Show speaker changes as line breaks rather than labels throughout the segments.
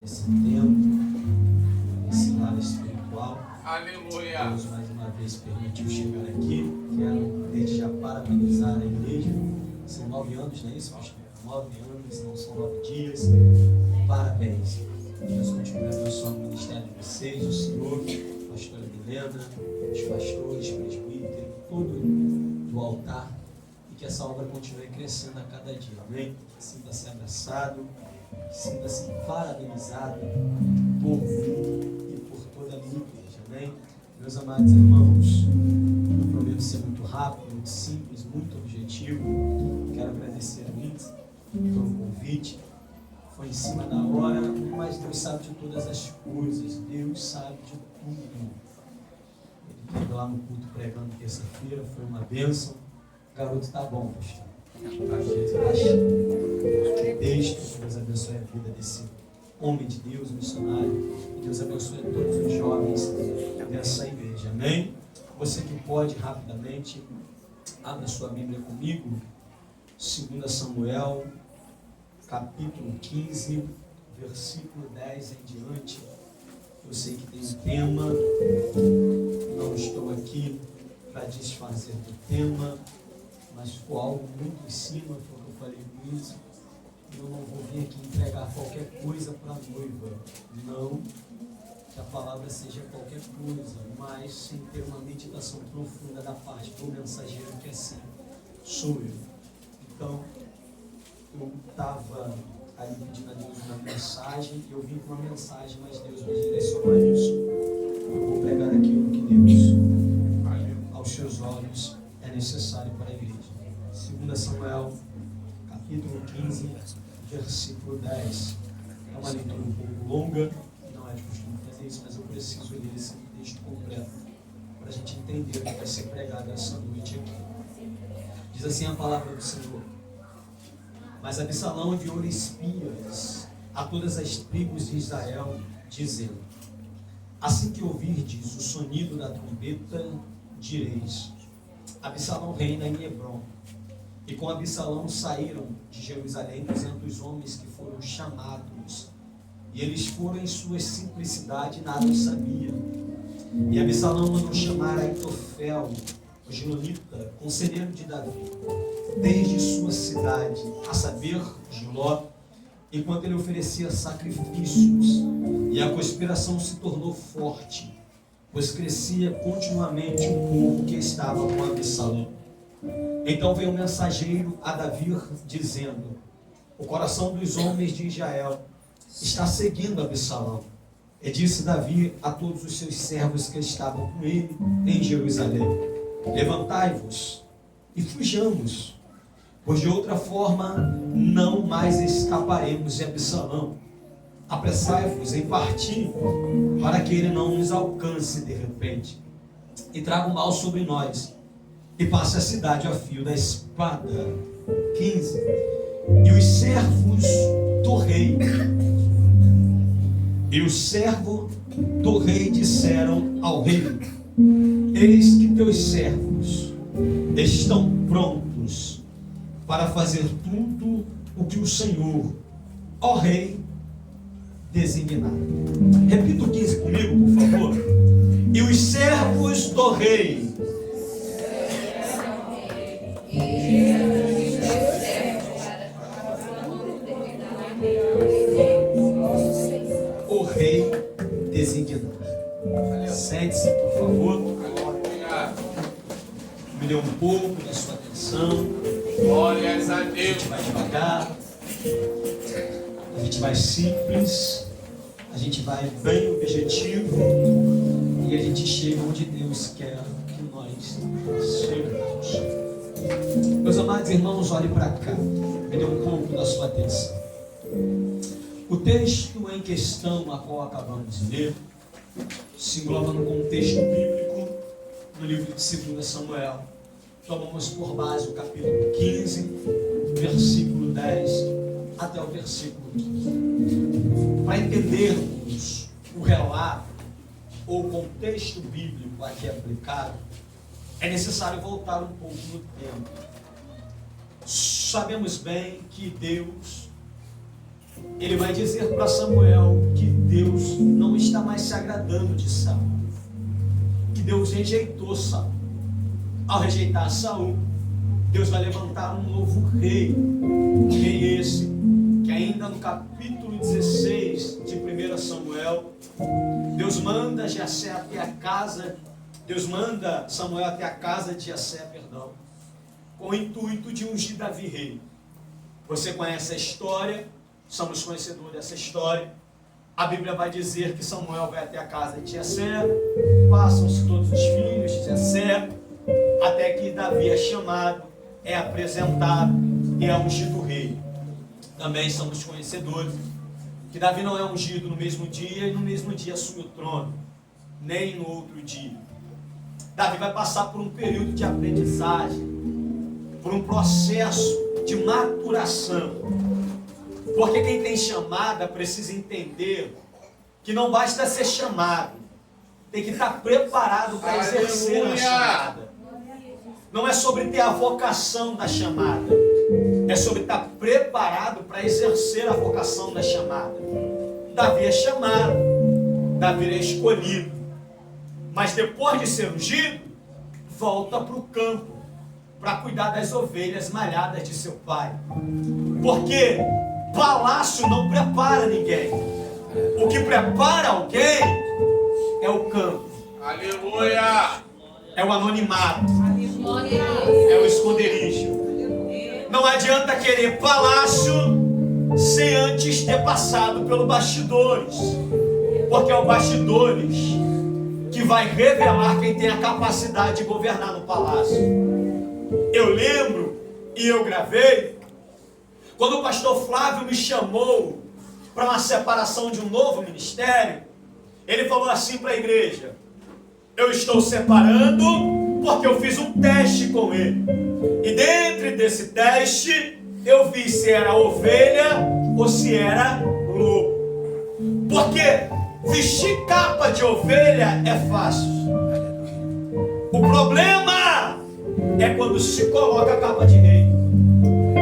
esse tempo, esse lado espiritual.
Aleluia.
Deus mais uma vez permitiu chegar aqui. Quero desde já parabenizar a igreja. São 9 anos, não é isso, pastor? 9 anos, não são 9 dias. Parabéns. Deus continue abençoando o ministério de vocês, o Senhor, a pastora Milena, os pastores, presbíteros, todo do altar, e que essa obra continue crescendo a cada dia, amém? Sinta-se abraçado, sinta-se parabenizado por mim e por toda a minha igreja, amém? Meus amados irmãos, eu prometo ser muito rápido, muito simples, muito objetivo. Quero agradecer a Lindsay pelo convite. Foi em cima da hora, mas Deus sabe de todas as coisas, Deus sabe de tudo. Ele esteve lá no culto pregando terça-feira, foi uma bênção. O garoto tá bom, pastor. Que texto, Deus abençoe a vida desse homem de Deus, missionário. E Deus abençoe todos os jovens dessa igreja, amém? Você que pode, rapidamente, abra sua Bíblia comigo, 2 Samuel, capítulo 15, versículo 10 em diante. Eu sei que tem um tema, não estou aqui para desfazer do tema, mas ficou algo muito em cima, foi o que eu falei com isso. Eu não vou vir aqui entregar qualquer coisa para a noiva, não que a palavra seja qualquer coisa, mas sem ter uma meditação profunda da parte do mensageiro, que assim sou eu. Então, eu estava ali pedindo a Deus uma mensagem, eu vim com uma mensagem, mas Deus me direcionou a isso. Eu vou pregar aquilo que Deus, aos seus olhos, é necessário para a igreja. 2 Samuel, capítulo 15, versículo 10. É uma leitura um pouco longa, não é de costume fazer isso, mas eu preciso ler esse texto completo para a gente entender o que vai ser pregado essa noite aqui. Diz assim a palavra do Senhor: mas Absalão enviou espias a todas as tribos de Israel, dizendo: assim que ouvirdes o sonido da trombeta, direis: Absalão reina em Hebrom. E com Absalão saíram de Jerusalém 200 homens que foram chamados, e eles foram em sua simplicidade, nada sabiam. E Absalão mandou chamar Aitofel, o gilonita, conselheiro de Davi, desde sua cidade, a saber, Giló, enquanto ele oferecia sacrifícios, e a conspiração se tornou forte, pois crescia continuamente o povo que estava com Absalão. Então veio um mensageiro a Davi, dizendo: o coração dos homens de Israel está seguindo Absalão. E disse Davi a todos os seus servos que estavam com ele em Jerusalém: levantai-vos e fujamos, pois de outra forma não mais escaparemos de Absalão. Apressai-vos em partir, para que ele não nos alcance de repente e traga o mal sobre nós, e passe a cidade a fio da espada. 15. E os servos do rei disseram ao rei: eis que teus servos estão prontos para fazer tudo o que o Senhor, ó rei, designar. Repita o 15 comigo, por favor. E os servos do rei designar. Sente-se, por favor. Me dê um pouco da sua atenção.
Glórias a Deus.
A gente vai devagar, a gente vai simples, a gente vai bem objetivo, e a gente chega onde Deus quer que nós cheguemos. Meus amados irmãos, olhem para cá, me dê um pouco da sua atenção. O texto em questão, a qual acabamos de ler, se engloba no contexto bíblico, no livro de 2 Samuel. Tomamos por base o capítulo 15, versículo 10 até o versículo 15. Para entendermos o relato ou o contexto bíblico aqui aplicado, é necessário voltar um pouco no tempo. Sabemos bem que Deus ele vai dizer para Samuel que Deus não está mais se agradando de Saul, que Deus rejeitou Saul. Ao rejeitar Saul, Deus vai levantar um novo rei, rei esse, que ainda no capítulo 16 de 1 Samuel, Deus manda Jessé até a casa, Deus manda Samuel até a casa de Jessé, com o intuito de ungir Davi rei. Você conhece a história, somos conhecedores dessa história. A Bíblia vai dizer que Samuel vai até a casa de Jessé, passam-se todos os filhos de Jessé, até que Davi é chamado, é apresentado e é ungido rei. Também somos conhecedores que Davi não é ungido no mesmo dia e no mesmo dia assume o trono, nem no outro dia. Davi vai passar por um período de aprendizagem, por um processo de maturação, porque quem tem chamada precisa entender que não basta ser chamado, tem que estar preparado para exercer a chamada. Não é sobre ter a vocação da chamada, é sobre estar preparado para exercer a vocação da chamada. Davi é chamado, Davi é escolhido, mas depois de ser ungido, volta para o campo para cuidar das ovelhas malhadas de seu pai, porque palácio não prepara ninguém. O que prepara alguém é o campo.
Aleluia!
É o anonimato. É o esconderijo. Não adianta querer palácio sem antes ter passado pelos bastidores, porque é o bastidores que vai revelar quem tem a capacidade de governar no palácio. Eu lembro e eu gravei quando o pastor Flávio me chamou para uma separação de um novo ministério. Ele falou assim para a igreja: eu estou separando porque eu fiz um teste com ele, e dentro desse teste eu vi se era ovelha ou se era lobo. Porque vestir capa de ovelha é fácil, o problema é quando se coloca a capa de rei.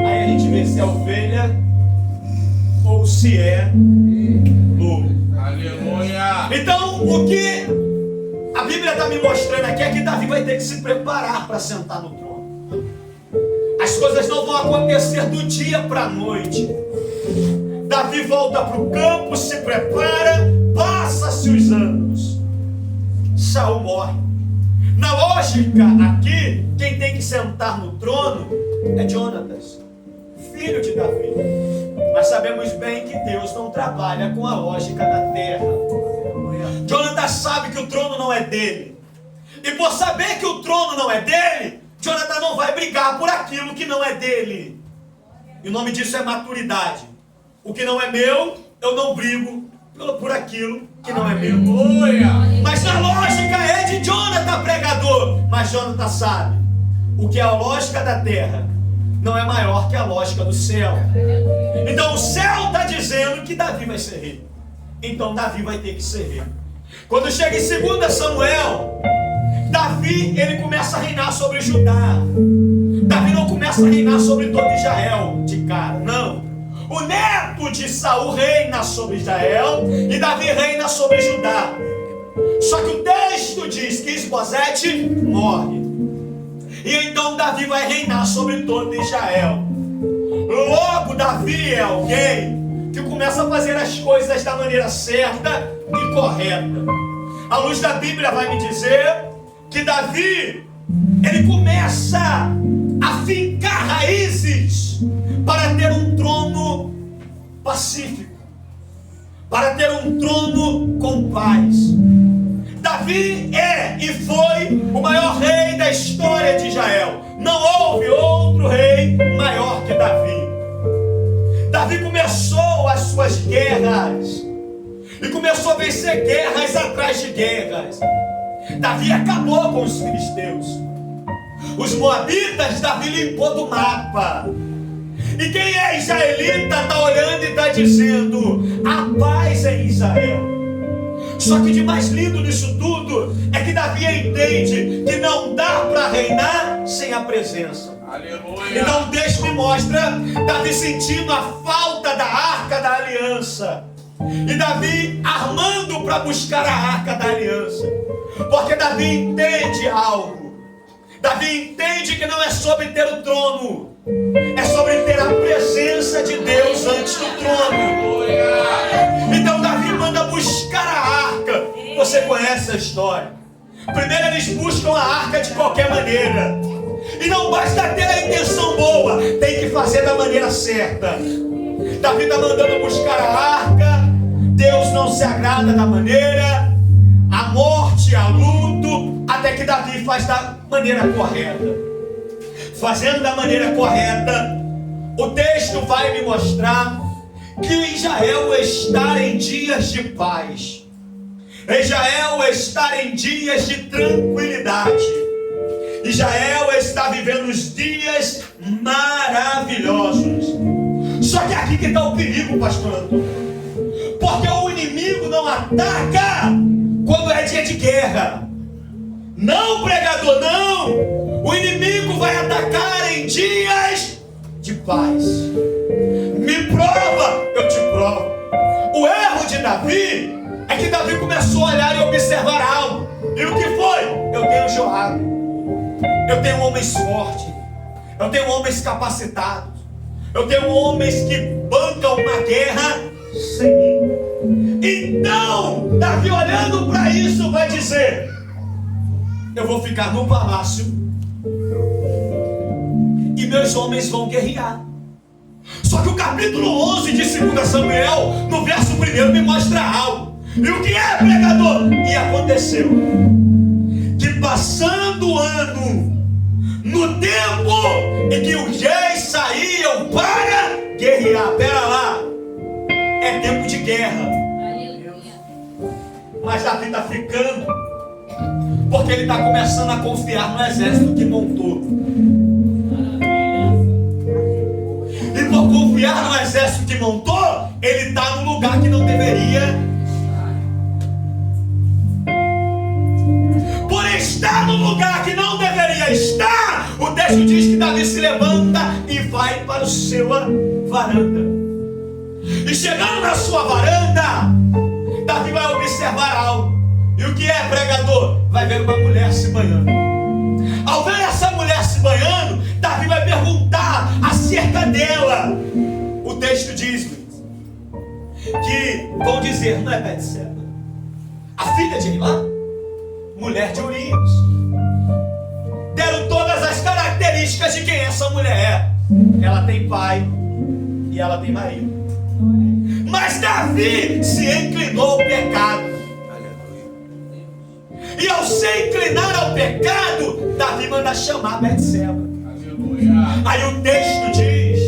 Aí a gente vê se é ovelha ou se é lobo.
Aleluia!
Então, o que a Bíblia está me mostrando aqui é que Davi vai ter que se preparar para sentar no trono. As coisas não vão acontecer do dia para a noite. Davi volta para o campo, se prepara, passa-se os anos. Saul morre. Na lógica aqui, quem tem que sentar no trono é Jonatas, filho de Davi. Mas sabemos bem que Deus não trabalha com a lógica da terra. Jonatas sabe que o trono não é dele. E por saber que o trono não é dele, Jonatas não vai brigar por aquilo que não é dele. E o nome disso é maturidade. O que não é meu, eu não brigo por aquilo que não é meu. Mas na lógica é de Jonatas, pregador. Mas Jonatas sabe, o que é a lógica da terra não é maior que a lógica do céu. Então o céu está dizendo que Davi vai ser rei. Então Davi vai ter que ser rei. Quando chega em 2 Samuel, Davi, ele começa a reinar sobre Judá. Davi não começa a reinar sobre todo Israel de cara, não. O neto de Saul reina sobre Israel e Davi reina sobre Judá. Só que o texto diz que Isbosete morre. E então Davi vai reinar sobre todo Israel. Logo, Davi é alguém que começa a fazer as coisas da maneira certa e correta. A luz da Bíblia vai me dizer que Davi, ele começa a fincar raízes para ter um trono pacífico, para ter um trono com paz. Davi é e foi o maior rei da história de Israel. Não houve outro rei maior que Davi. Davi começou as suas guerras e começou a vencer guerras atrás de guerras. Davi acabou com os filisteus. Os moabitas, Davi limpou do mapa. E quem é israelita está olhando e está dizendo: a paz é em Israel. Só que de mais lindo nisso tudo é que Davi entende que não dá para reinar sem a presença.
Aleluia.
Então o texto me mostra Davi sentindo a falta da arca
arca da aliança. E Davi armando para buscar a arca da aliança. Porque Davi entende algo. Davi entende que não é sobre ter o trono, é sobre ter a presença de Deus antes do trono. Então Davi manda buscar a arca. Você conhece a história. Primeiro eles buscam a arca de qualquer maneira. E não basta ter a intenção boa, tem que fazer da maneira certa. Davi está mandando buscar a arca. Deus não se agrada da maneira. A morte, a luto, até que Davi faz da maneira correta. Fazendo da maneira correta, o texto vai me mostrar que Israel está em dias de paz. Israel está em dias de tranquilidade. Israel está vivendo os dias maravilhosos. Só que aqui que está o perigo, pastor Antônio. Porque o inimigo não ataca quando é dia de guerra. Não, pregador, não. O inimigo vai atacar em dias de paz. Me prova, eu te provo. O erro de Davi é que Davi começou a olhar e observar algo. E o que foi? Eu tenho Joabe, eu tenho homens fortes, eu tenho homens capacitados, eu tenho homens que bancam uma guerra sem mim. Então, Davi olhando para isso vai dizer: eu vou ficar no palácio e meus homens vão guerrear. Só que o capítulo 11 de 2 Samuel, no verso 1, me mostra algo. E o que é, pregador? E aconteceu que, passando o ano, no tempo em que os reis saíam para guerrear, pera lá, é tempo de guerra. Mas Davi está ficando, porque ele está começando a confiar no exército que montou. E por confiar no exército que montou, ele está no lugar que não deveria. Por estar no lugar que não deveria estar, o texto diz que Davi se levanta e vai para a sua varanda. E chegando na sua varanda, Davi vai observar algo. E o que é, pregador? Vai ver uma mulher se banhando. Ao ver essa mulher se banhando, Davi vai perguntar acerca dela. O texto diz que vão dizer: não é Betseba, a filha de Elá, mulher de Urias? Deram todas as características de quem essa mulher é. Ela tem pai e ela tem marido. Mas Davi se inclinou ao pecado. E ao se inclinar ao pecado, Davi manda chamar Betseba. Aí o texto diz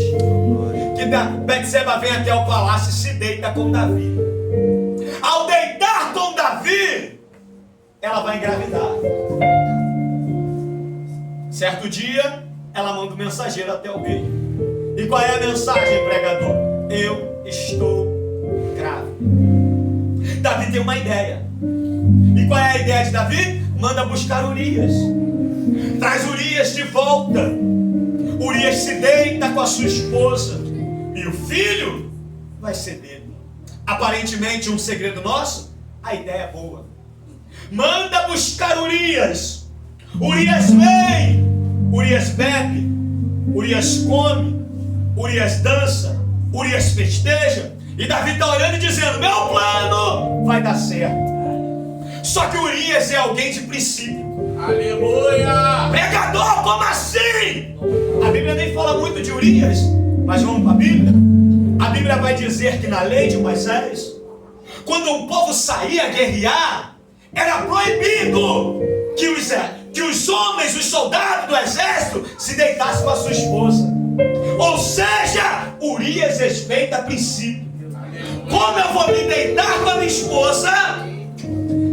que Betseba vem até o palácio e se deita com Davi. Ao deitar com Davi, ela vai engravidar. Certo dia, ela manda um mensageiro até o rei. E qual é a mensagem, pregador? Eu estou grávida. Davi tem uma ideia. E qual é a ideia de Davi? Manda buscar Urias. Traz Urias de volta. Urias se deita com a sua esposa. E o filho vai ser dele. Aparentemente um segredo nosso. A ideia é boa. Manda buscar Urias. Urias vem. Urias bebe. Urias come. Urias dança. Urias festeja. E Davi está olhando e dizendo: meu plano vai dar certo. Só que Urias é alguém de princípio.
Aleluia!
Pregador, como assim? A Bíblia nem fala muito de Urias, mas vamos para a Bíblia. A Bíblia vai dizer que na lei de Moisés, quando um povo saía a guerrear, era proibido que os homens, os soldados do exército, se deitassem com a sua esposa. Ou seja, Urias respeita princípio. Como eu vou me deitar com a minha esposa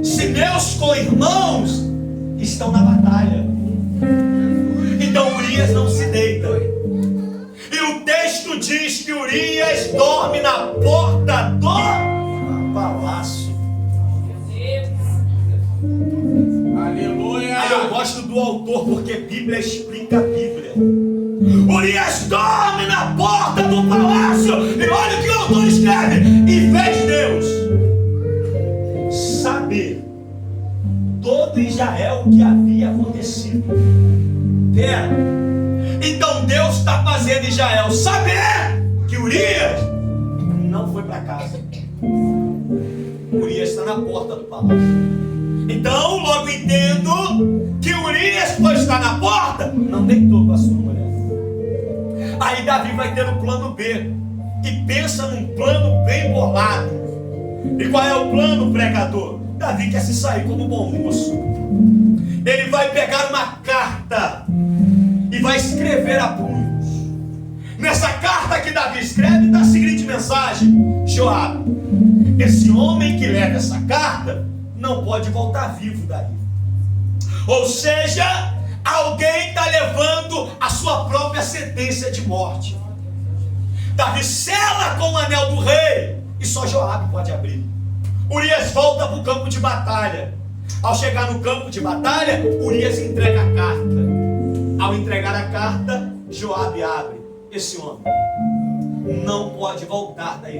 se meus co-irmãos estão na batalha? Então Urias não se deita. E o texto diz que Urias dorme na porta do palácio.
Aleluia!
Aí eu gosto do autor, porque a Bíblia explica a Bíblia. Urias dorme na porta do palácio. E olha o que o autor escreveu. escreve: e fez Deus saber todo Israel o que havia acontecido. Pera, então Deus está fazendo Israel saber que Urias não foi para casa. Urias está na porta do palácio. Então logo entendo que Urias, pois está na porta, não deitou com a sua mulher. Aí Davi vai ter um plano B e pensa num plano bem bolado. E qual é o plano, pregador? Davi quer se sair como bom moço. Ele vai pegar uma carta e vai escrever a punhos. Nessa carta que Davi escreve está a seguinte mensagem: Joabe, esse homem que leva essa carta não pode voltar vivo daí. Ou seja, alguém está levando a sua própria sentença de morte. Davi sela com o anel do rei e só Joabe pode abrir. Urias volta para o campo de batalha. Ao chegar no campo de batalha, Urias entrega a carta. Ao entregar a carta, Joabe abre. Esse homem não pode voltar daí.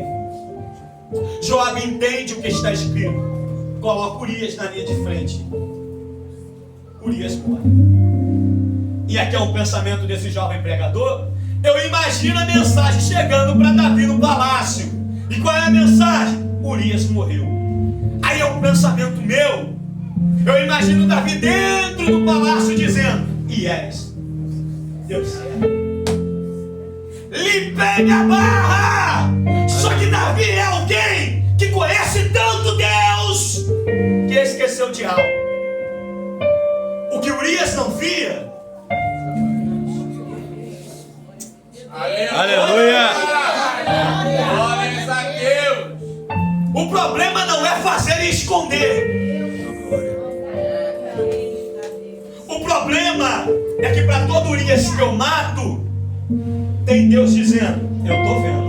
Joabe entende o que está escrito. Coloca Urias na linha de frente. Urias morre. E aqui é um pensamento desse jovem pregador. Eu imagino a mensagem chegando para Davi no palácio. E qual é a mensagem? Urias morreu. Aí é um pensamento meu. Eu imagino Davi dentro do palácio dizendo: Yes, deu certo. Limpei minha barra. Só que Davi é alguém que conhece tanto Deus que esqueceu de algo. O que Urias não via.
Aleluia! Glórias a Deus!
O problema não é fazer e esconder. O problema é que para todo Urias que eu mato, tem Deus dizendo: eu estou vendo.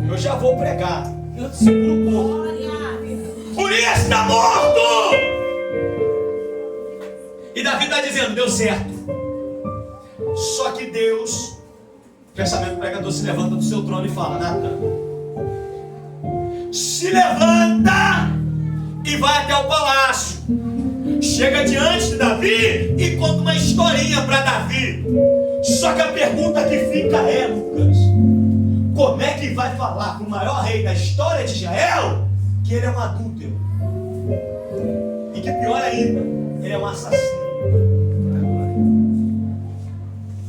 Eu já vou pregar. Eu te seguro um pouco. Urias está morto. E Davi está dizendo: deu certo. Só que Deus, pensamento pregador, se levanta do seu trono e fala: Natan, se levanta e vai até o palácio. Chega diante de Davi e conta uma historinha para Davi. Só que a pergunta que fica é: Lucas, como é que vai falar para o maior rei da história de Israel que ele é um adúltero? E que pior ainda, ele é um assassino.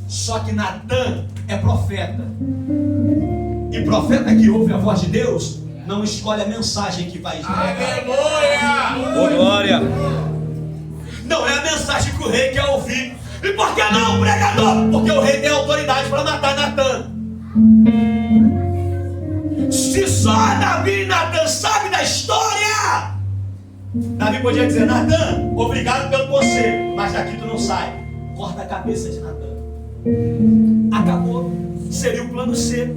Só que Natan é profeta. E profeta que ouve a voz de Deus não escolhe a mensagem que vai entregar.
Aleluia!
Ô, glória!
Não é a mensagem que o rei quer ouvir. E por que não, pregador? Porque o rei tem autoridade para matar Natan. Se só Davi e Natan sabem da história, Davi podia dizer: Natan, obrigado pelo conselho, mas daqui tu não sai. Corta a cabeça de Natan. Acabou. Seria o plano C.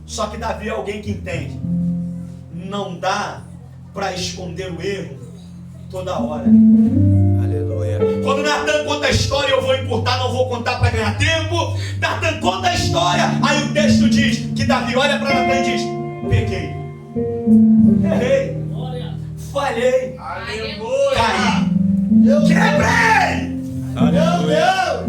Só que Davi é alguém que entende. Não dá para esconder o erro toda hora.
Aleluia!
Quando Natan conta a história, eu vou encurtar, não vou contar para ganhar tempo. Natan conta a história, aí o texto diz que Davi olha para Natan e diz: pequei, errei, falhei,
Aleluia!
caí, quebrei.
Aleluia!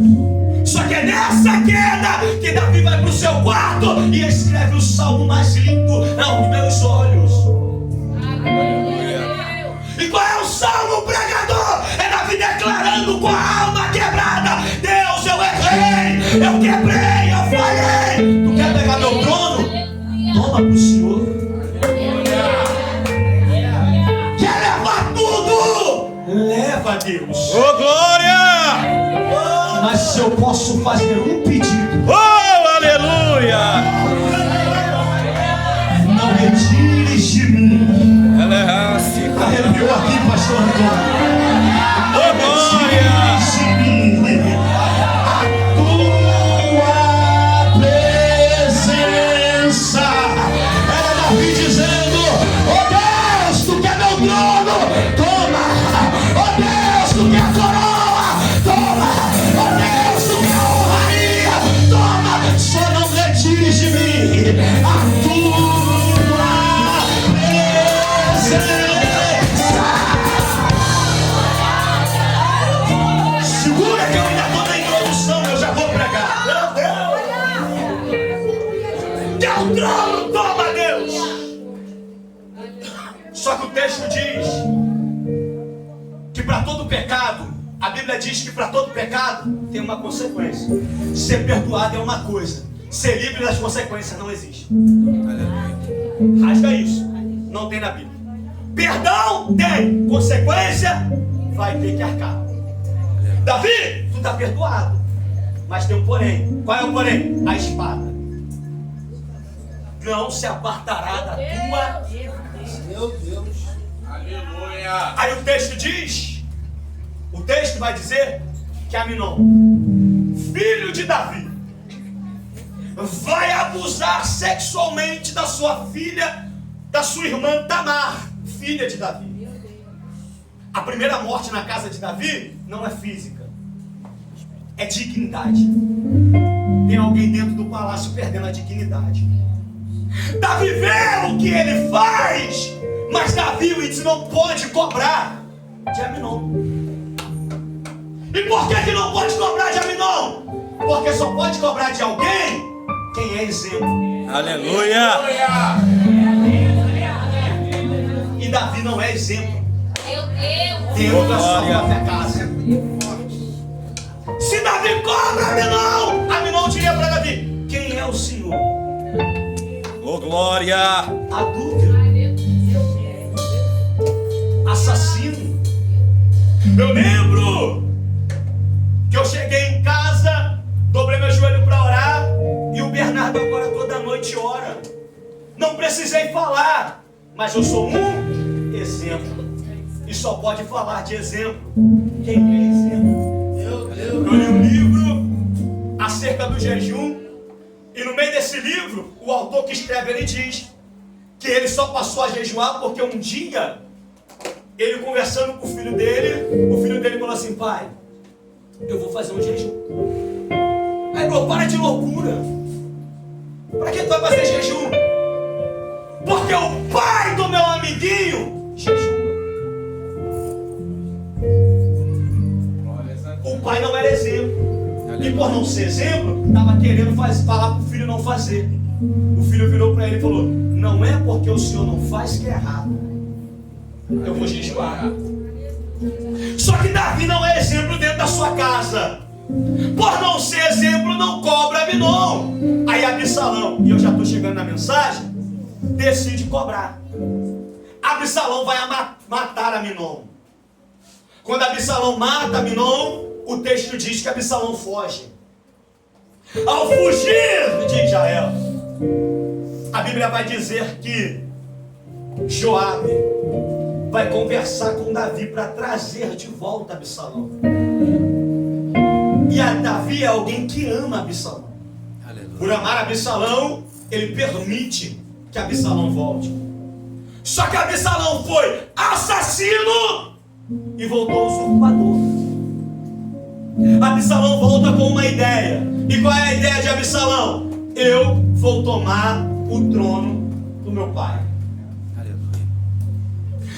Só que é nessa queda que Davi vai para o seu quarto e escreve o salmo mais lindo aos meus olhos. E qual é o salmo, pregador? É Davi declarando com a alma quebrada: Deus, eu errei, eu quebrei, eu falhei. Tu quer pegar meu trono? Toma pro Senhor. Quer levar tudo? Leva, Deus.
Ô, glória!
Mas se eu posso fazer um pedido,
Oh, aleluia!
não retires de mim.
Ela é raça.
Arrepiou aqui, pastor Antônio.
Ô, glória!
A tua presença. Era Davi dizendo: oh Deus, tu quer meu trono? Toma. Oh Deus, tu quer a coroa? Toma. Oh Deus, tu quer a honra? o trono, toma, Deus. Só que o texto diz que para todo pecado, a Bíblia diz que para todo pecado tem uma consequência. Ser perdoado é uma coisa, ser livre das consequências não existe. Rasga isso, não tem na Bíblia. Perdão tem, consequência vai ter que arcar. Davi, tu está perdoado, mas tem um porém. Qual é o porém? A espada não se apartará da tua.
Meu Deus.
Aleluia.
Aí o texto diz, o texto vai dizer que Aminon, filho de Davi, vai abusar sexualmente da sua filha, da sua irmã Tamar, filha de Davi. A primeira morte na casa de Davi não é física, é dignidade. Tem alguém dentro do palácio perdendo a dignidade. Davi vê o que ele faz, mas Davi não pode cobrar de Aminon. E por que não pode cobrar de Aminon? Porque só pode cobrar de alguém quem é exemplo.
Aleluia.
E Davi não é exemplo
Meu Deus.
dentro da sua
Glória.
própria casa. Se Davi cobra Aminon diria para Davi: quem é o Senhor?
Oh, glória.
Adúltero, assassino. Eu lembro que eu cheguei em casa, dobrei meu joelho para orar, e o Bernardo agora toda noite ora. Não precisei falar, mas eu sou um exemplo. E só pode falar de exemplo quem é exemplo.
Meu Deus.
Eu li um livro acerca do jejum, e no meio desse livro, o autor que escreve, ele diz que ele só passou a jejuar porque um dia, ele conversando com o filho dele falou assim: pai, eu vou fazer um jejum. Aí ele falou: para de loucura. Para que tu vai fazer jejum? Porque o pai do meu amiguinho jejua. O pai não era exemplo. E por não ser exemplo, estava querendo falar para o filho não fazer. O filho virou para ele e falou: não é porque o senhor não faz que é errado, eu vou jejuar. Só que Davi não é exemplo dentro da sua casa. Por não ser exemplo, não cobra Aminon. Aí Absalão, e eu já estou chegando na mensagem, decide cobrar. Absalão vai matar Aminon. Quando Absalão mata Aminon, o texto diz que Absalão foge. Ao fugir de Israel, a Bíblia vai dizer que Joabe vai conversar com Davi para trazer de volta Absalão. E Davi é alguém que ama Absalão. Por amar Absalão, ele permite que Absalão volte. Só que Absalão foi assassino e voltou usurpador. Absalão volta com uma ideia. E qual é a ideia de Absalão? Eu vou tomar o trono do meu pai.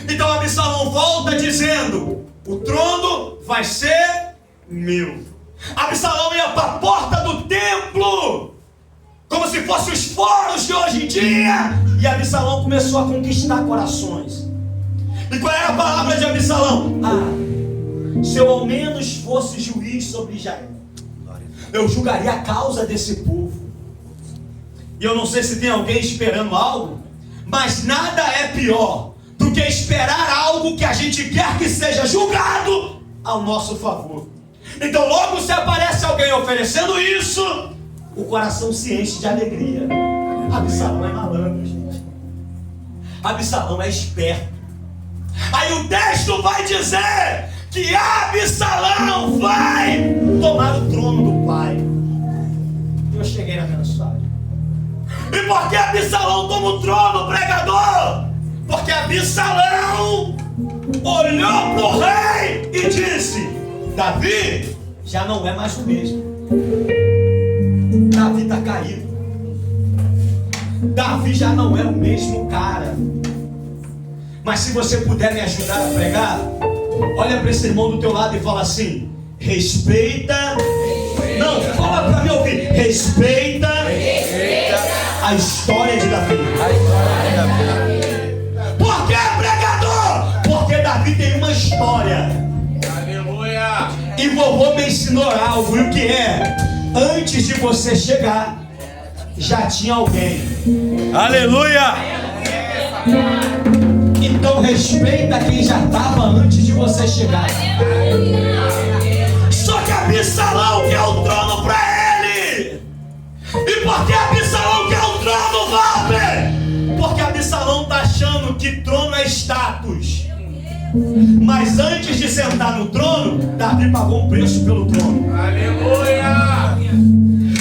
Então Absalão volta dizendo: o trono vai ser meu. Absalão ia para a porta do templo, como se fossem os foros de hoje em dia. E Absalão começou a conquistar corações. E qual era a palavra de Absalão? Se eu ao menos fosse juiz sobre Israel, eu julgaria a causa desse povo. E eu não sei se tem alguém esperando algo, mas nada é pior do que esperar algo que a gente quer que seja julgado ao nosso favor. Então logo se aparece alguém oferecendo isso, o coração se enche de alegria. Absalão é malandro, gente. Absalão é esperto. Aí o texto vai dizer que Absalão vai tomar o trono do pai. Eu cheguei na mensagem. E por que Absalão toma o trono, pregador? Porque Absalão olhou para o rei e disse: Davi já não é mais o mesmo. Davi está caído. Davi já não é o mesmo cara. Mas se você puder me ajudar a pregar, olha para esse irmão do teu lado e fala assim: respeita. Não, fala para me ouvir. Respeita a história de Davi. Por que, pregador? Porque Davi tem uma história.
Aleluia.
E vovô me ensinou algo. E o que é? Antes de você chegar, já tinha alguém.
Aleluia.
Então respeita quem já estava antes de você chegar.
Só que Absalão quer o trono para ele. E por que Absalão quer o trono, Walter? Porque Absalão está achando que trono é status. Mas antes de sentar no trono, Davi pagou um preço pelo trono.
Aleluia.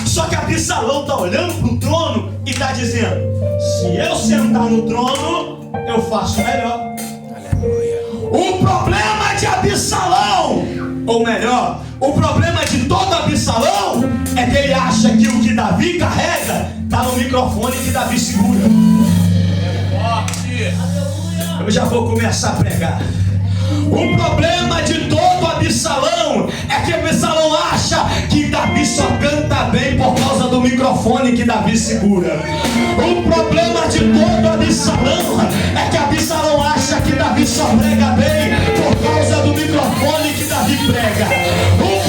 Só que Absalão está olhando para o trono e está dizendo: se eu sentar no trono, eu faço melhor. O problema de Absalão, ou melhor, o problema de todo Absalão é que ele acha que o que Davi carrega está no microfone que Davi segura.
Forte.
Eu já vou começar a pregar. O problema de todo Absalão é que Absalão acha que Davi só canta bem por causa do microfone que Davi segura. O problema de todo Absalão é que Absalão acha que Davi só prega bem por causa do microfone que Davi prega. O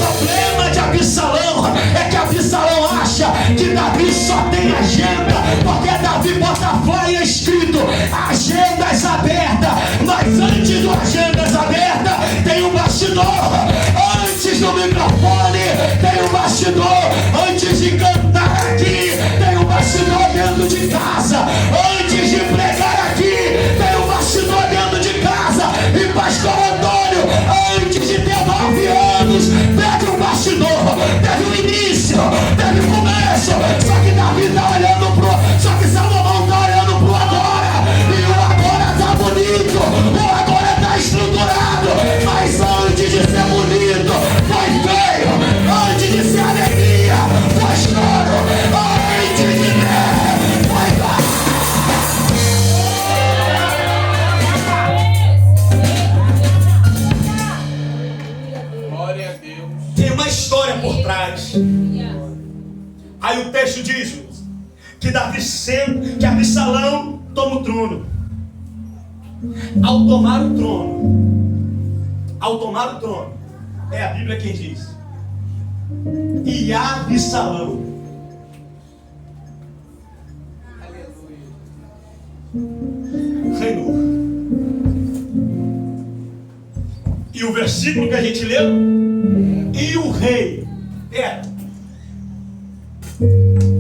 problema de Absalão é que Absalão acha que Davi só tem agenda, porque Davi bota fly escrito agendas abertas. Mas antes do agendas abertas tem um bastidor. Antes do microfone tem um bastidor. Antes de cantar aqui tem um bastidor dentro de casa. Antes de pregar aqui tem um bastidor dentro de casa. E pastor Antônio, antes de ter 9 anos, teve um bastidor, teve um início, teve um começo. Só que Davi está olhando só que Salomão está olhando pro agora. E o agora tá bonito, o agora tá estruturado. Mas antes de ser bonito, foi feio. Antes de ser alegria, foi choro. Antes de ter, foi dor.
Glória a Deus.
Tem uma história por trás. Aí o texto diz que que Absalão toma o trono. Ao tomar o trono, é a Bíblia quem diz. E Absalão reinou. E o versículo que a gente leu, e o rei,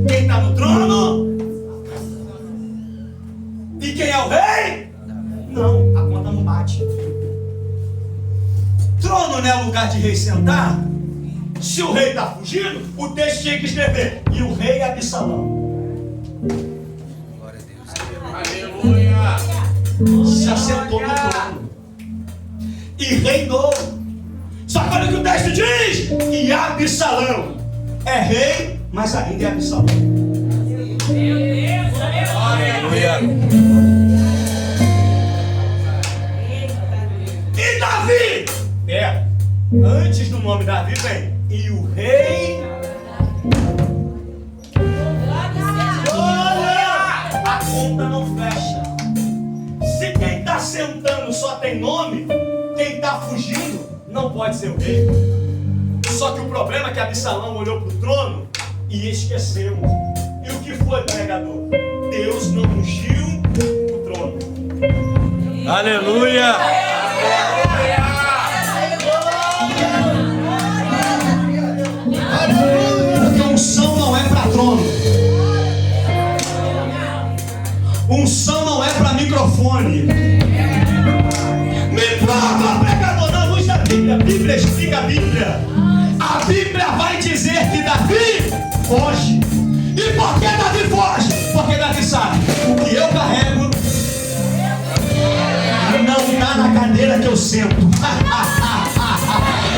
quem está no trono? E quem é o rei? Não, a conta não bate. Trono não é lugar de rei sentar. Se o rei está fugindo, o texto tinha que escrever: e o rei Absalão
Aleluia.
se assentou no trono e reinou. Só que olha o que o texto diz: e Absalão é rei, mas ainda é Absalão.
Aleluia.
E Davi, antes do nome Davi vem e o rei. Olha, a conta não fecha. Se quem está sentando só tem nome, quem está fugindo não pode ser o rei. Só que o problema é que Absalão olhou para o trono e esqueceu. E o que foi, pregador? Deus não ungiu o trono.
Aleluia.
Porque unção não é para trono. Unção não é para microfone. Me prova, pregador, na luz da Bíblia. A Bíblia explica a Bíblia. A Bíblia vai dizer que Davi foge. E por que Davi foge? Porque Davi sabe: o que eu carrego não está na cadeira que eu sento.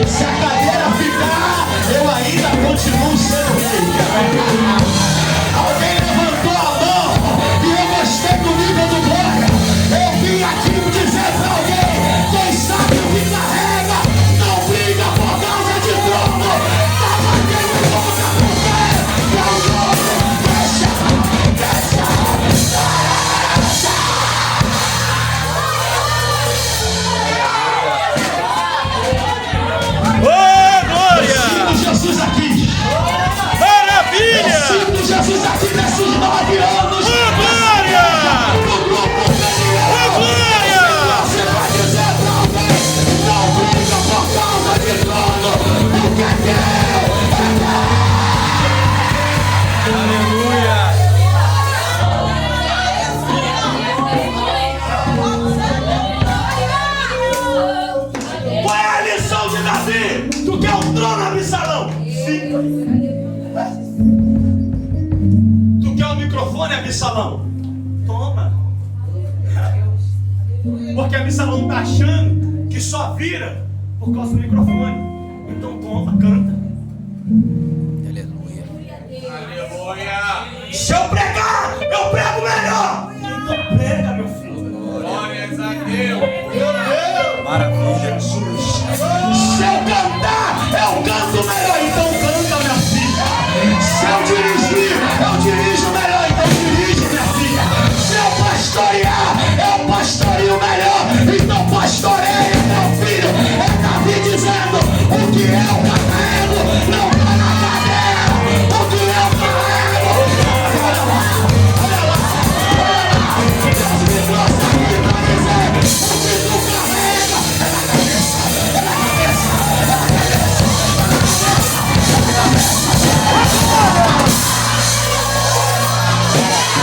Se a cadeira ficar, eu ainda continuo sendo rei. Alguém levantou a mão e eu gostei do nível do glória. Eu vim aqui dizer pra alguém: quem sabe o que carrega não briga por causa de trono. Tá batendo boca por quê? Que é o trono. microfone, Absalão? Toma. Porque Absalão está achando que só vira por causa do microfone. Então toma, canta.
Aleluia.
Se eu pregar, eu prego melhor. Então prega, meu filho.
Glórias a Deus.
Maravilha.
Se eu cantar, eu canto melhor. Então canta, minha filha. Se eu dirigir, eu dirijo melhor. Então dirige, minha filha. Se eu pastorear, eu pastoreio melhor. Então pastoreia, meu filho. É Davi dizendo: o que eu carrego não tá na cadeira. O que eu carrego. Olha lá, olha lá, olha lá. Deus me trouxe aqui pra dizer: o que tu carrega é na cabeça, é na cabeça, é na cabeça, é na cabeça.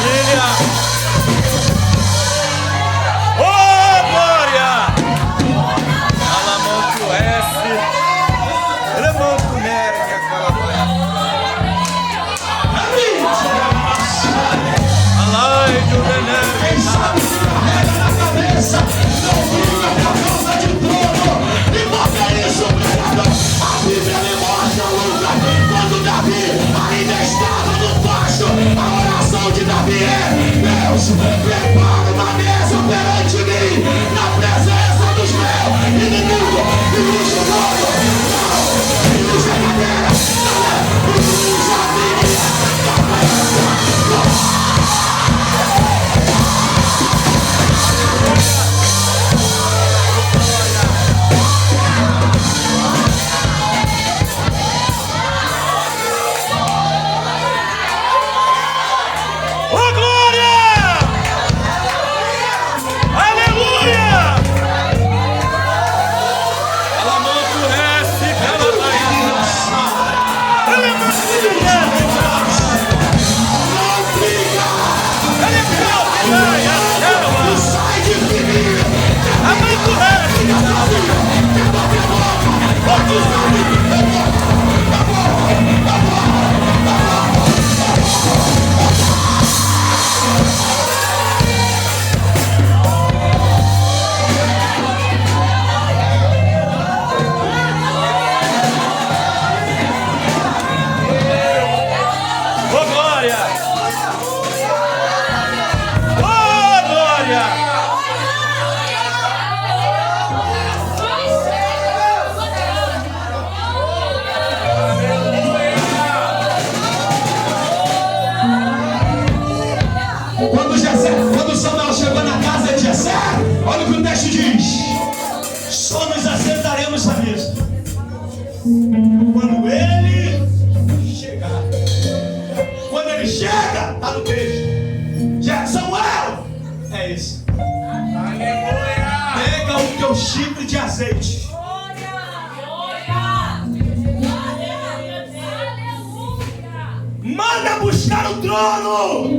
Filha. Oh, glória! Alamanco S. Alamanco Nere, que aquela vai. Alai de Urenere.
Quem sabe se carrega na cabeça, não fica por causa de trono. E por que isso, pregador? A Bíblia me mostra, Lucas, quando Davi ainda estava no pasto, a oração de Davi é: Deus, prepara uma mesa perante mim, na presença dos meus inimigos. E usa o nome, não, e usa a cadeira, não, e usa a Bíblia,
Oh, glória! Aleluia! Alamanco S. Aquela vai. Alamanco Nere.
sai de mim.
Oh, glória! Oh, glória!
Quando Samuel chegou na casa de Jessé, olha o que o texto diz: só nos assentaremos à mesa quando ele chegar. Quando ele chega, está no texto. Samuel, é isso.
Aleluia.
Pega o teu chifre de azeite. Manda buscar o trono.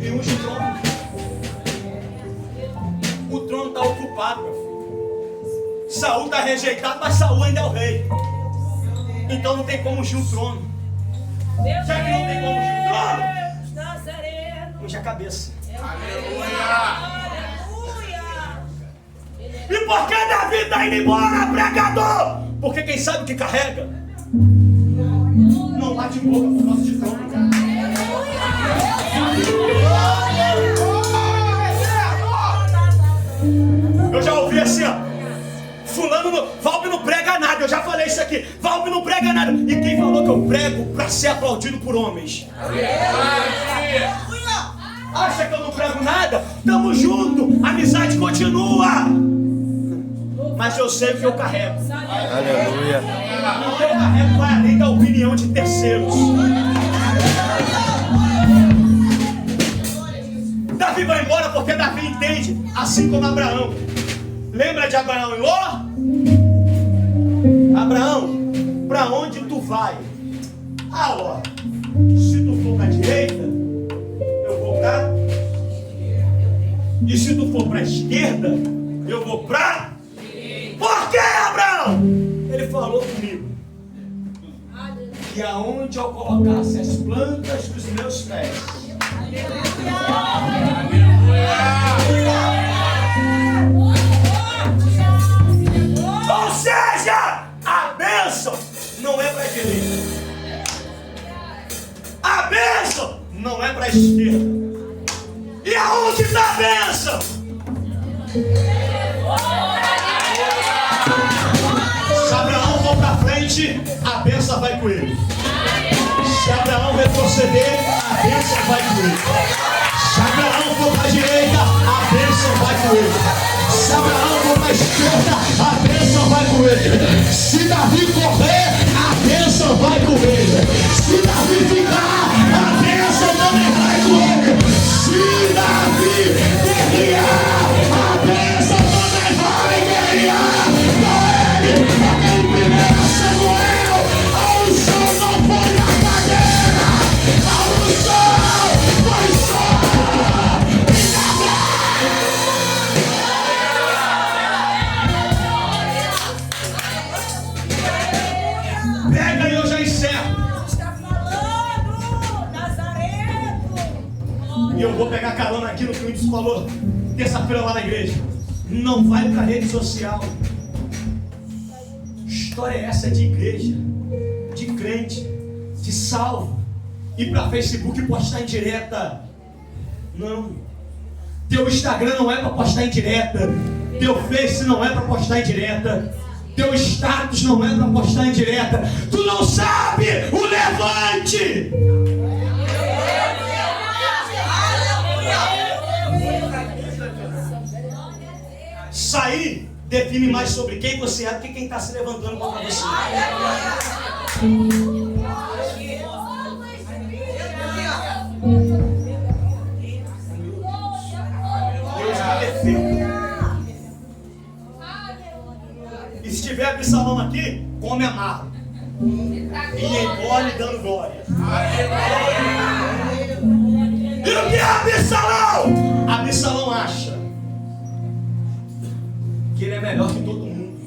E unge o trono. O trono está ocupado, meu filho. Saul está rejeitado, mas Saul ainda é o rei. Então não tem como ungir o trono. Já que não tem como ungir o trono, unge a cabeça.
Aleluia.
E por que Davi está indo embora, pregador? Porque quem sabe o que carrega não bate boca por causa de trono. Eu já ouvi assim, ó: fulano, Valbe não prega nada. Eu já falei isso aqui: Valbe não prega nada. E quem falou que eu prego para ser aplaudido por homens? Acha que eu não prego nada? Tamo junto, a amizade continua. Mas eu sei o que eu carrego.
Aleluia.
O que eu carrego vai além da opinião de terceiros. Davi vai embora porque Davi entende, assim como Abraão. Lembra de Abraão e Ló? Abraão, para onde tu vai? Ah, Ló, se tu for para a direita, eu vou para. E se tu for para a esquerda, eu vou para. Por que, Abraão? Ele falou comigo.
E aonde eu colocasse as plantas dos meus pés, ou seja, a bênção não é para a direita, a bênção não é para a esquerda. E aonde está a bênção? Se Abraão for para frente, a bênção vai com ele. Se Abraão retroceder, a bênção vai com ele. Se Abraão for para a direita, a bênção vai com ele. Se Abraão for para a esquerda, a bênção vai com ele. Se Davi correr, a bênção vai com ele. Se Davi ficar, a bênção também vai com ele. Se Davi guerrear, a bênção também vai guerrear com ele. Porque em 1 Samuel, a unção não foi na cadeira, a unção foi só. Pega e eu já encerro.
Está falando, Nazareno.
E eu vou pegar carona aqui no que o Índice falou terça-feira lá na igreja. Não vai pra rede social. História é essa de igreja, de crente, de salvo. Ir pra Facebook e postar em direta. Não. Teu Instagram não é pra postar em direta. Teu Face não é pra postar em direta. Teu status não é pra postar em direta. Tu não sabe o levante. Sair define mais sobre quem você é do que quem está se levantando contra você. Deus me defenda. E se tiver Absalão aqui, come amargo. E engole dando glória. E o que é Absalão? Absalão acha que ele é melhor que todo mundo.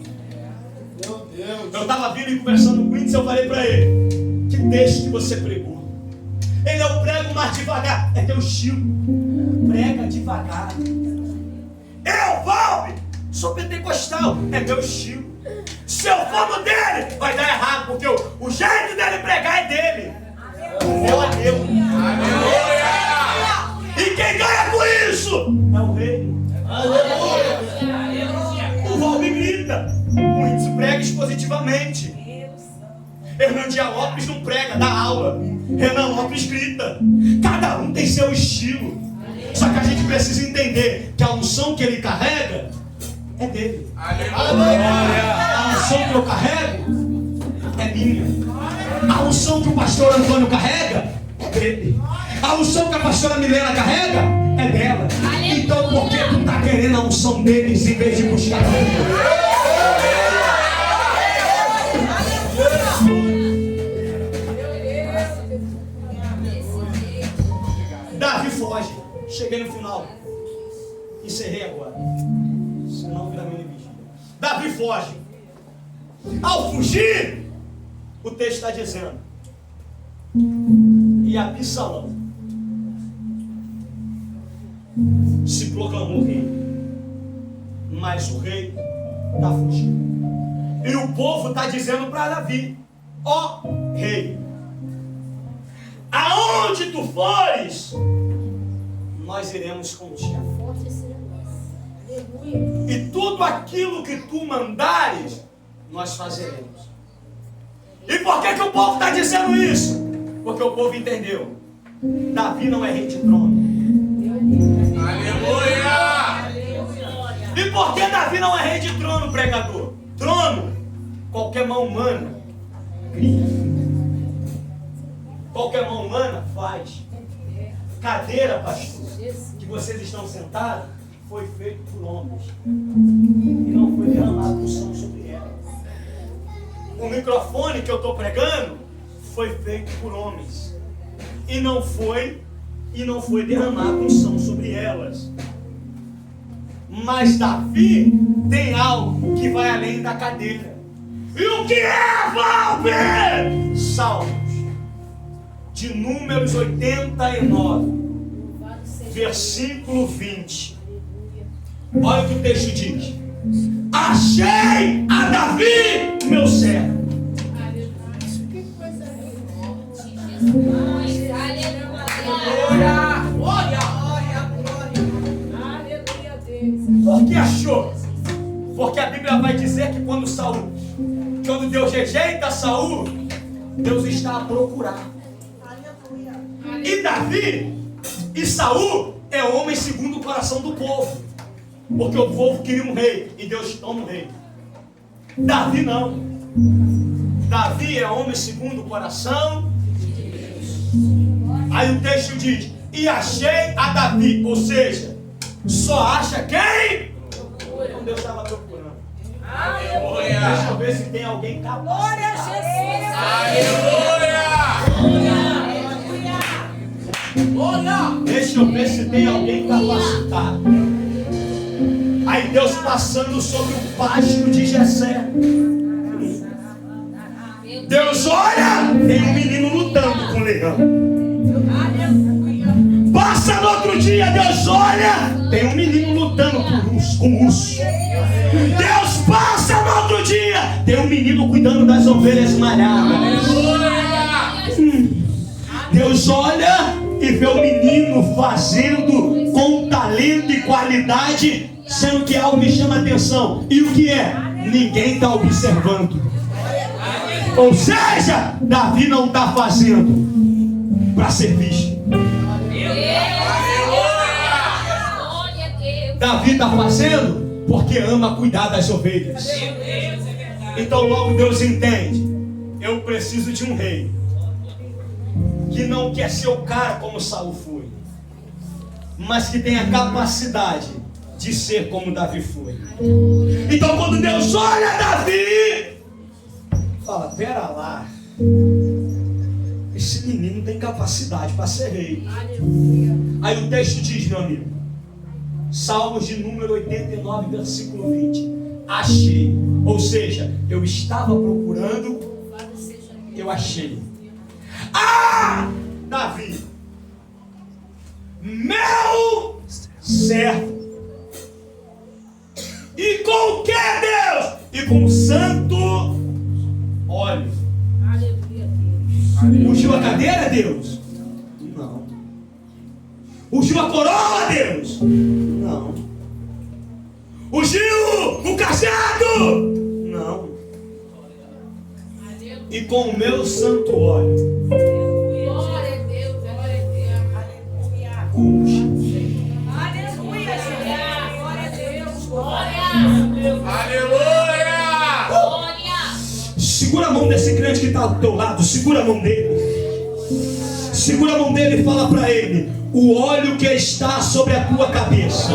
Meu Deus.
Eu estava vindo e conversando com o Índice, eu falei para ele: que texto que você pregou? Ele: eu prego mais devagar. É teu estilo. Prega devagar. Eu, Valve, sou pentecostal. É meu estilo. Se eu for no dele, vai dar errado, porque o jeito dele pregar é dele. O meu é meu. E quem ganha com isso é o rei. O Valve grita, o Índice prega expositivamente. Hernandia Lopes não prega, dá aula. Renan Lopes grita. Cada um tem seu estilo. Só que a gente precisa entender que a unção que ele carrega é dele. A unção que eu carrego é minha. A unção que o pastor Antônio carrega é dele. A unção que a pastora Milena carrega é dela. Então por que tu tá querendo a unção deles em vez de buscar a tua? Davi foge. Cheguei no final. Encerrei agora. Senão vira mini vigília. Davi foge. Ao fugir, o texto está dizendo: e Absalão se proclamou rei, mas o rei está fugindo. E o povo está dizendo para Davi: ó rei, aonde tu fores, nós iremos contigo. E tudo aquilo que tu mandares, nós fazeremos. E por que o povo está dizendo isso? Porque o povo entendeu: Davi não é rei de trono.
Aleluia!
E por que Davi não é rei de trono, pregador? Trono, qualquer mão humana cria. Qualquer mão humana faz. Cadeira, pastor, que vocês estão sentados, foi feito por homens. E não foi derramado unção sobre ela. O microfone que eu estou pregando foi feito por homens. E não foi derramado unção sobre elas. Mas Davi tem algo que vai além da cadeira.
E o que é, Valber? Salmos de Números 89, versículo 20. Olha o que o texto diz: achei a Davi, meu servo. Por que achou? Porque a Bíblia vai dizer que quando Deus rejeita Saul, Deus está a procurar. E Davi e Saul é homem segundo o coração do povo, porque o povo queria um rei e Deus toma um rei. Davi não. Davi é homem segundo o coração. Aí o texto diz: e achei a Davi, ou seja, só acha quem? Então Deus estava procurando. Deixa eu ver se tem alguém capaz.
Glória a Jesus.
Aleluia.
Deixa eu ver se tem alguém capacitado. Aí Deus passando sobre o pasto de Jessé. Deus olha, tem um menino lutando com o leão. Passa no outro dia, Deus olha, tem um menino lutando com o urso. Deus passa no outro dia, tem um menino cuidando das ovelhas malhadas. Deus olha e vê o menino fazendo com talento e qualidade, sendo que algo me chama a atenção. E o que é? Ninguém está observando. Ou seja, Davi não está fazendo para ser visto. Davi está fazendo porque ama cuidar das ovelhas. Então logo Deus entende: eu preciso de um rei que não quer ser o cara como Saul foi, mas que tem a capacidade de ser como Davi foi. Então quando Deus olha Davi, fala: pera lá, esse menino tem capacidade para ser rei. Aí o texto diz, meu amigo, Salmos de número 89, versículo 20: achei, ou seja, eu estava procurando, eu achei. Davi, meu servo, e com que Deus? E com santo óleo. Ungiu a cadeira, Deus? Não. Ungiu a coroa, Deus? Não. Ungiu o cajado? Não. E com o meu santo óleo. Segura a mão desse crente que está ao teu lado. Segura a mão dele. Segura a mão dele e fala para ele: o óleo que está sobre a tua cabeça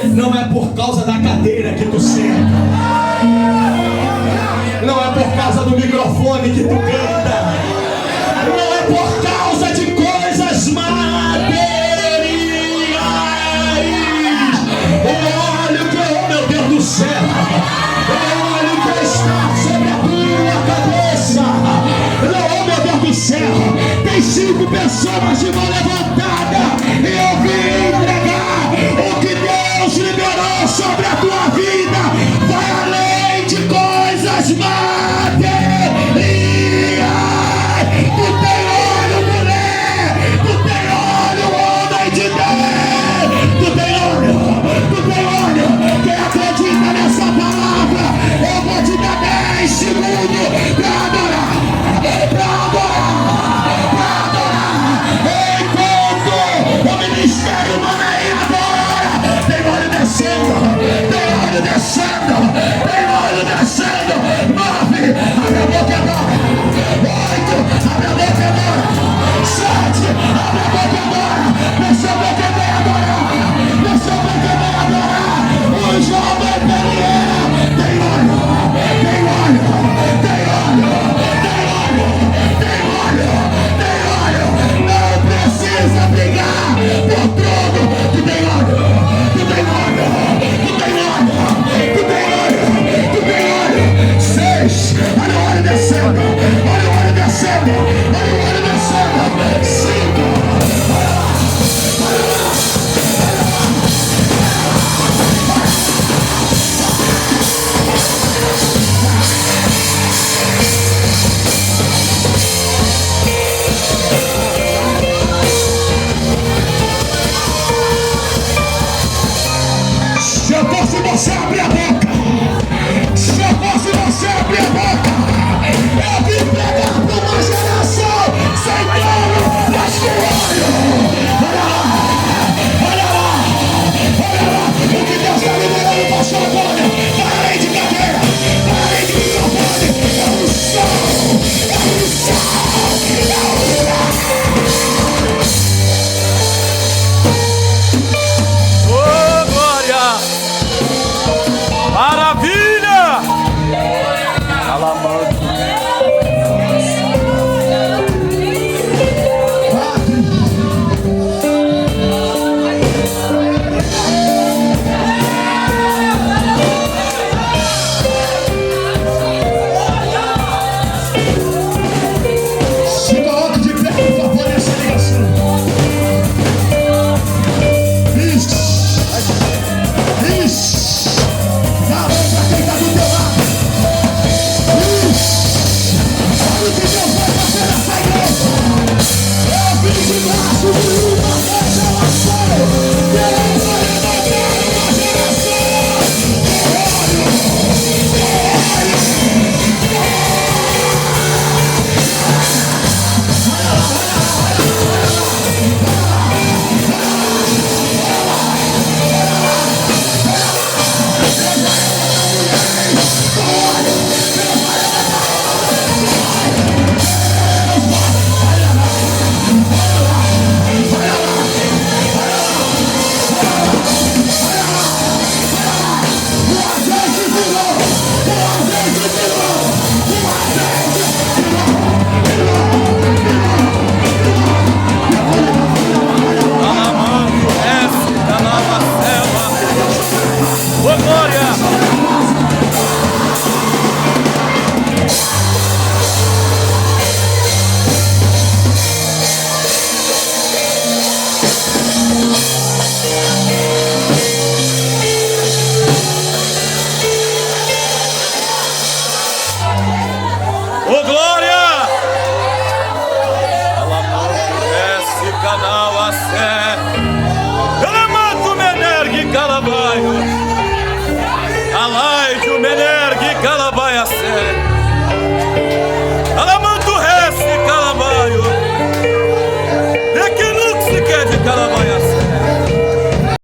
não é por causa da cadeira que tu senta, não é por causa do microfone que tu canta, não é por causa de coisas materiais. O óleo que, oh meu Deus do céu, o óleo que está sobre a tua cabeça, oh meu Deus do céu, tem 5 pessoas de mão levantada e eu vim entregar o que Deus liberou sobre a tua vida. Vai além de coisas materiais. Tu tem olho, mulher, tu tem olho, homem de Deus, tu tem olho. Quem acredita nessa palavra, eu vou te dar 10 segundos para adorar. Enquanto Aleluia.